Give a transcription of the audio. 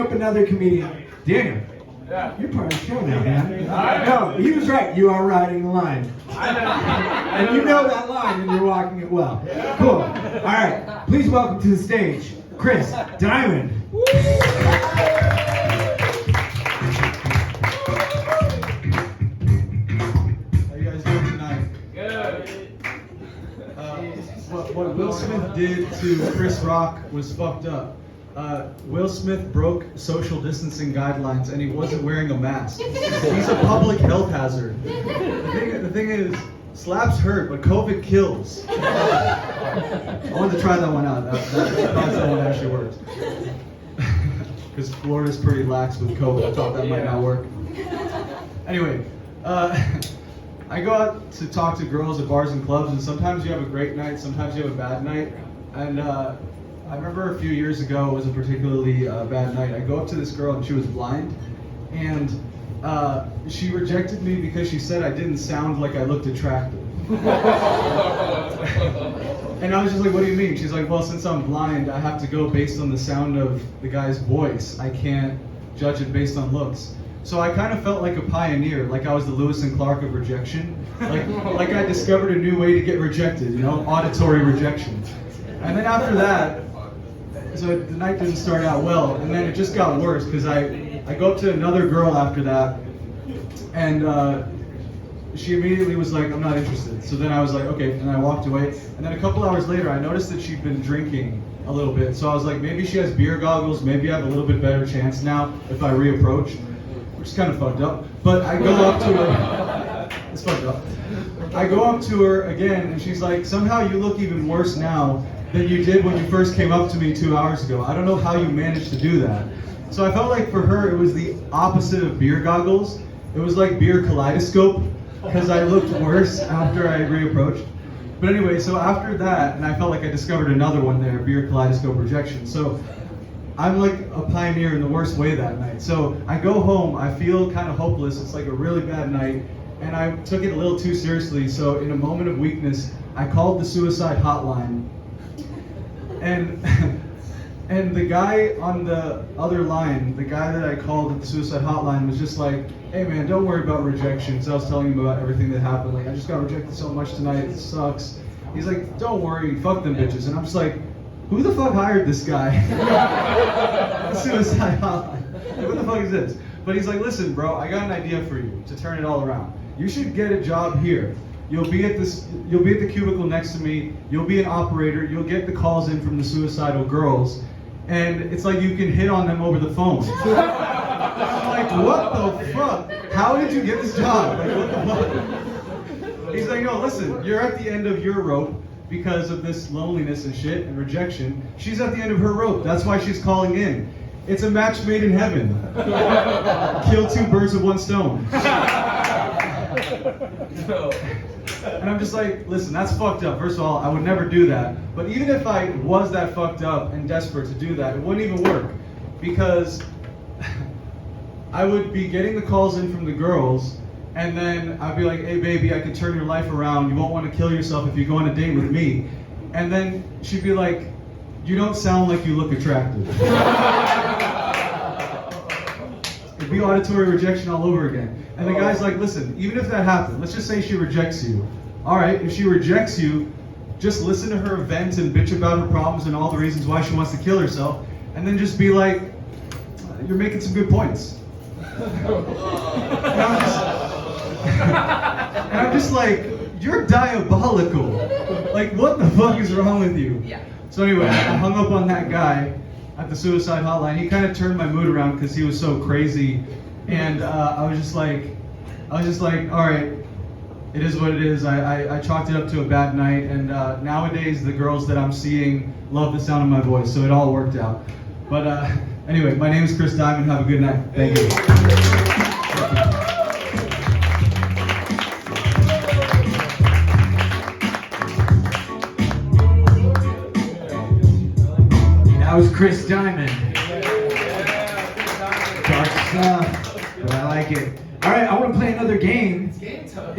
Up another comedian. Daniel. Yeah. You're part of the show now, man. No, he was right. You are riding the line. And you know that line and you're walking it well. Cool. All right. Please welcome to the stage, Chris Diamond. How you guys doing tonight? Good. What Will Smith did to Chris Rock was fucked up. Will Smith broke social distancing guidelines and he wasn't wearing a mask. He's a public health hazard. The thing is, slaps hurt, but COVID kills. I wanted to try that one out. That one actually worked. Because Florida's pretty lax with COVID. I thought that might not work. Anyway, I go out to talk to girls at bars and clubs, and sometimes you have a great night, sometimes you have a bad night. And I remember a few years ago, it was a particularly bad night. I go up to this girl and she was blind, and she rejected me because she said I didn't sound like I looked attractive. And I was just like, what do you mean? She's like, well, since I'm blind, I have to go based on the sound of the guy's voice. I can't judge it based on looks. So I kind of felt like a pioneer, like I was the Lewis and Clark of rejection. Like I discovered a new way to get rejected, you know, auditory rejection. And then after that, so the night didn't start out well, and then it just got worse because I go up to another girl after that, and she immediately was like, I'm not interested. So then I was like, okay, and I walked away. And then a couple hours later, I noticed that she'd been drinking a little bit. So I was like, maybe she has beer goggles, maybe I have a little bit better chance now if I reapproach, which is kind of fucked up. But I go up to her, it's fucked up. I go up to her again, and she's like, somehow you look even worse now than you did when you first came up to me 2 hours ago. I don't know how you managed to do that. So I felt like for her, it was the opposite of beer goggles. It was like beer kaleidoscope, because I looked worse after I reapproached. But anyway, so after that, and I felt like I discovered another one there, beer kaleidoscope rejection. So I'm like a pioneer in the worst way that night. So I go home, I feel kind of hopeless. It's like a really bad night, and I took it a little too seriously. So in a moment of weakness, I called the suicide hotline. And the guy on the other line, the guy that I called at the suicide hotline, was just like, hey man, don't worry about rejection. So I was telling him about everything that happened. Like, I just got rejected so much tonight, it sucks. He's like, don't worry, fuck them bitches. And I'm just like, who the fuck hired this guy? The suicide hotline. Like, what the fuck is this? But he's like, listen bro, I got an idea for you to turn it all around. You should get a job here. You'll be at the cubicle next to me, you'll be an operator, you'll get the calls in from the suicidal girls, and it's like you can hit on them over the phone. I'm like, what the fuck? How did you get this job? Like, what the fuck? He's like, no, listen, you're at the end of your rope because of this loneliness and shit and rejection. She's at the end of her rope, that's why she's calling in. It's a match made in heaven. Kill two birds with one stone. And I'm just like, listen, that's fucked up. First of all, I would never do that. But even if I was that fucked up and desperate to do that, it wouldn't even work. Because I would be getting the calls in from the girls, and then I'd be like, hey baby, I can turn your life around. You won't want to kill yourself if you go on a date with me. And then she'd be like, you don't sound like you look attractive. It'd be auditory rejection all over again. And the guy's like, listen, even if that happened, let's just say she rejects you. All right, if she rejects you, just listen to her vent and bitch about her problems and all the reasons why she wants to kill herself, and then just be like, you're making some good points. And I'm just like, you're diabolical. Like, what the fuck is wrong with you? Yeah. So anyway, I hung up on that guy at the suicide hotline. He kind of turned my mood around because he was so crazy, and I was just like, all right, it is what it is. I chalked it up to a bad night, and nowadays the girls that I'm seeing love the sound of my voice, so it all worked out. But anyway, my name is Chris Diamond. Have a good night. Thank you. That was Chris Diamond. Dark stuff, but I like it. All right, I want to play another game. It's game time.